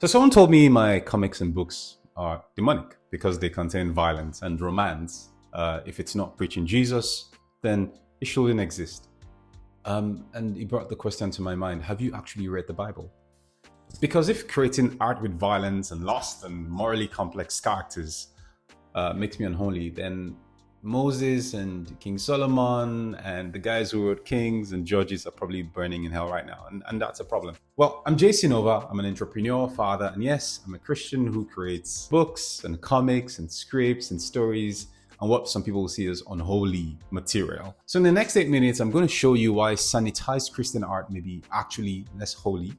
So someone told me my comics and books are demonic because they contain violence and romance. If it's not preaching Jesus, then it shouldn't exist. And it brought the question to my mind: have you actually read the Bible? Because if creating art with violence and lust and morally complex characters makes me unholy, then Moses and King Solomon and the guys who wrote Kings and Judges are probably burning in hell right now. And that's a problem. Well, I'm JC Nova. I'm an entrepreneur, father, and yes, I'm a Christian who creates books and comics and scripts and stories and what some people will see as unholy material. So in the next 8 minutes, I'm going to show you why sanitized Christian art may be actually less holy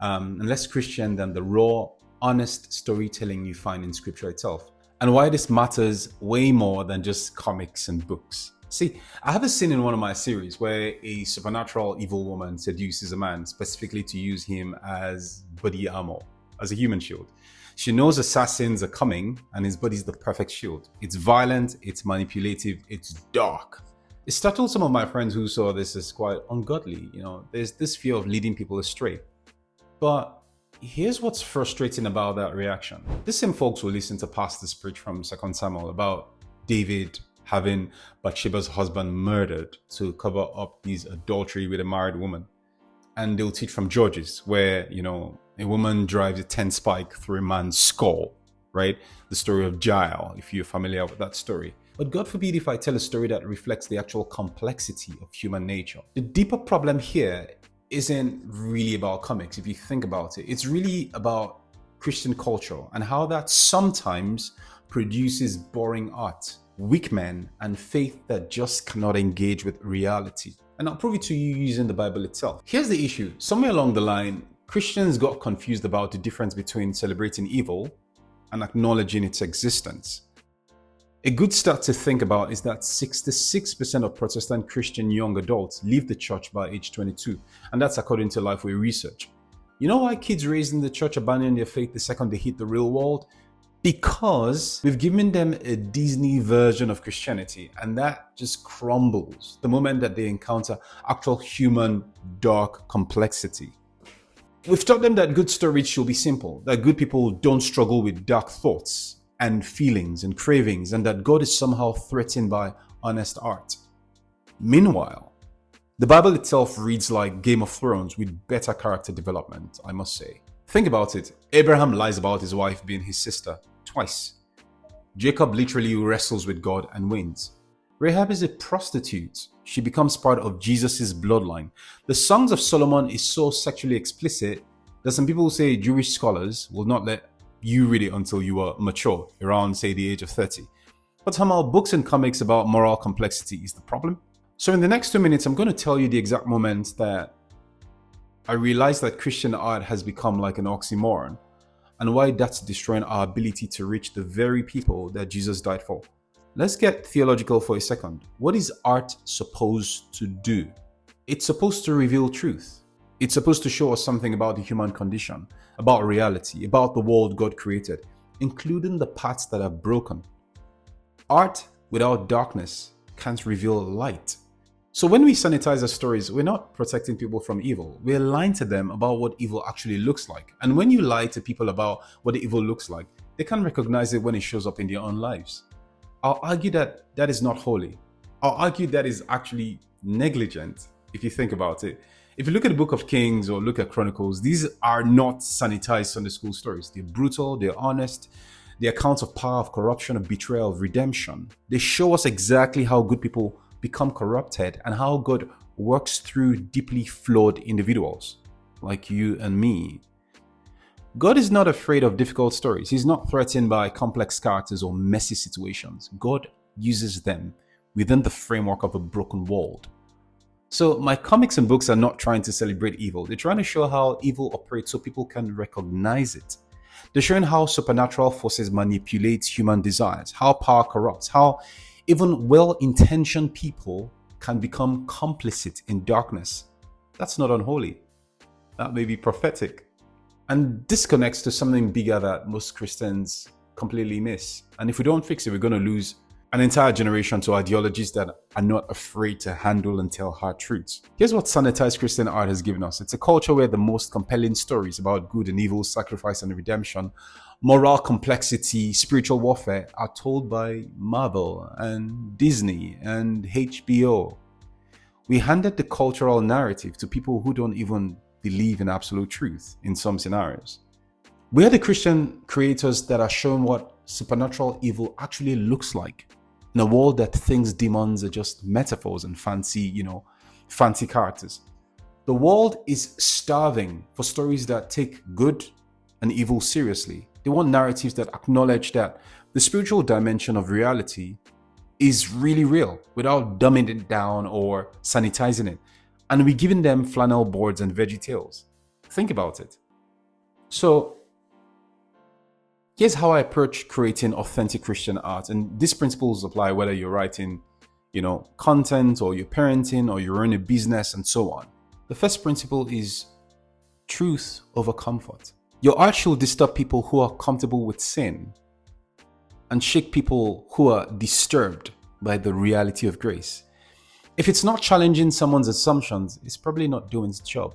and less Christian than the raw, honest storytelling you find in scripture itself, and why this matters way more than just comics and books. See, I have a scene in one of my series where a supernatural evil woman seduces a man specifically to use him as body armor, as a human shield. She knows assassins are coming and his body's the perfect shield. It's violent, it's manipulative, it's dark. It startled some of my friends who saw this as quite ungodly. There's this fear of leading people astray. But here's what's frustrating about that reaction. The same folks will listen to pastors preach from 2 Samuel about David having Bathsheba's husband murdered to cover up his adultery with a married woman. And they'll teach from Judges where, a woman drives a 10 spike through a man's skull, right? The story of Jael, if you're familiar with that story. But God forbid if I tell a story that reflects the actual complexity of human nature. The deeper problem here isn't really about comics, if you think about it. It's really about Christian culture and how that sometimes produces boring art, weak men, and faith that just cannot engage with reality. And I'll prove it to you using the Bible itself. Here's the issue. Somewhere along the line, Christians got confused about the difference between celebrating evil and acknowledging its existence. A good start to think about is that 66% of Protestant Christian young adults leave the church by age 22, and that's according to Lifeway research. You know why kids raised in the church abandon their faith the second they hit the real world? Because we've given them a Disney version of Christianity, and that just crumbles the moment that they encounter actual human dark complexity. We've taught them that good stories should be simple, that good people don't struggle with dark thoughts and feelings and cravings, and that God is somehow threatened by honest art. Meanwhile, the Bible itself reads like Game of Thrones with better character development, I must say. Think about it. Abraham lies about his wife being his sister twice. Jacob literally wrestles with God and wins. Rahab is a prostitute. She becomes part of Jesus' bloodline. The Songs of Solomon is so sexually explicit that some people say Jewish scholars will not let you read it until you are mature, around say the age of 30. But somehow books and comics about moral complexity is the problem. So in the next 2 minutes, I'm going to tell you the exact moment that I realized that Christian art has become like an oxymoron, and why that's destroying our ability to reach the very people that Jesus died for. Let's get theological for a second. What is art supposed to do? It's supposed to reveal truth. It's supposed to show us something about the human condition, about reality, about the world God created, including the parts that are broken. Art without darkness can't reveal light. So when we sanitize our stories, we're not protecting people from evil. We're lying to them about what evil actually looks like. And when you lie to people about what the evil looks like, they can't recognize it when it shows up in their own lives. I'll argue that that is not holy. I'll argue that is actually negligent, if you think about it. If you look at the Book of Kings or look at Chronicles, these are not sanitized Sunday school stories. They're brutal, they're honest, they're accounts of power, of corruption, of betrayal, of redemption. They show us exactly how good people become corrupted and how God works through deeply flawed individuals like you and me. God is not afraid of difficult stories. He's not threatened by complex characters or messy situations. God uses them within the framework of a broken world. So my comics and books are not trying to celebrate evil. They're trying to show how evil operates so people can recognize it. They're showing how supernatural forces manipulate human desires, how power corrupts, how even well-intentioned people can become complicit in darkness. That's not unholy. That may be prophetic. And disconnects to something bigger that most Christians completely miss. And if we don't fix it, we're going to lose an entire generation to ideologies that are not afraid to handle and tell hard truths. Here's what sanitized Christian art has given us. It's a culture where the most compelling stories about good and evil, sacrifice and redemption, moral complexity, spiritual warfare are told by Marvel and Disney and HBO. We handed the cultural narrative to people who don't even believe in absolute truth in some scenarios. We are the Christian creators that are shown what supernatural evil actually looks like in a world that thinks demons are just metaphors and fancy characters. The world is starving for stories that take good and evil seriously. They want narratives that acknowledge that the spiritual dimension of reality is really real without dumbing it down or sanitizing it. And we're giving them flannel boards and veggie tales. Think about it. So here's how I approach creating authentic Christian art. And these principles apply whether you're writing, content, or you're parenting, or you run a business and so on. The first principle is truth over comfort. Your art should disturb people who are comfortable with sin and shake people who are disturbed by the reality of grace. If it's not challenging someone's assumptions, it's probably not doing its job.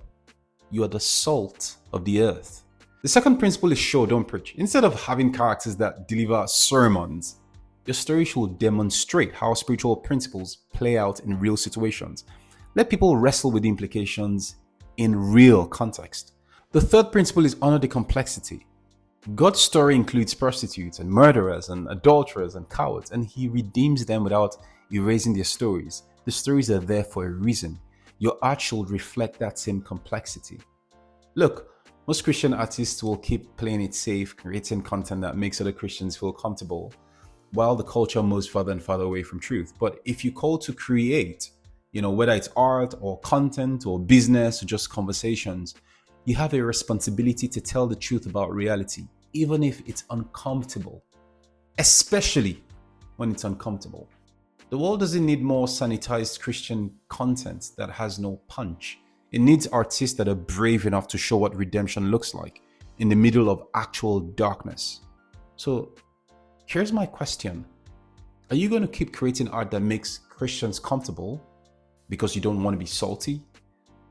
You are the salt of the earth. The second principle is show, don't preach. Instead of having characters that deliver sermons, your story should demonstrate how spiritual principles play out in real situations. Let people wrestle with the implications in real context. The third principle is honor the complexity. God's story includes prostitutes and murderers and adulterers and cowards, and he redeems them without erasing their stories. The stories are there for a reason. Your art should reflect that same complexity. Look, most Christian artists will keep playing it safe, creating content that makes other Christians feel comfortable, while the culture moves further and further away from truth. But if you call to create, whether it's art or content or business or just conversations, you have a responsibility to tell the truth about reality, even if it's uncomfortable, especially when it's uncomfortable. The world doesn't need more sanitized Christian content that has no punch. It needs artists that are brave enough to show what redemption looks like in the middle of actual darkness. So here's my question. Are you going to keep creating art that makes Christians comfortable because you don't want to be salty?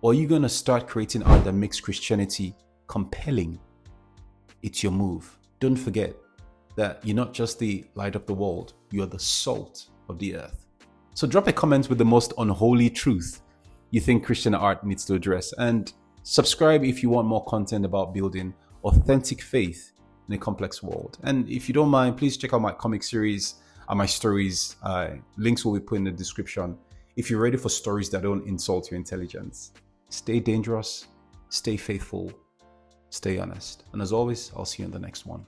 Or are you going to start creating art that makes Christianity compelling? It's your move. Don't forget that you're not just the light of the world, you are the salt of the earth. So drop a comment with the most unholy truth you think Christian art needs to address, and subscribe if you want more content about building authentic faith in a complex world. And if you don't mind, please check out my comic series and my stories. Links will be put in the description if you're ready for stories that don't insult your intelligence. Stay dangerous, stay faithful, stay honest. And as always, I'll see you in the next one.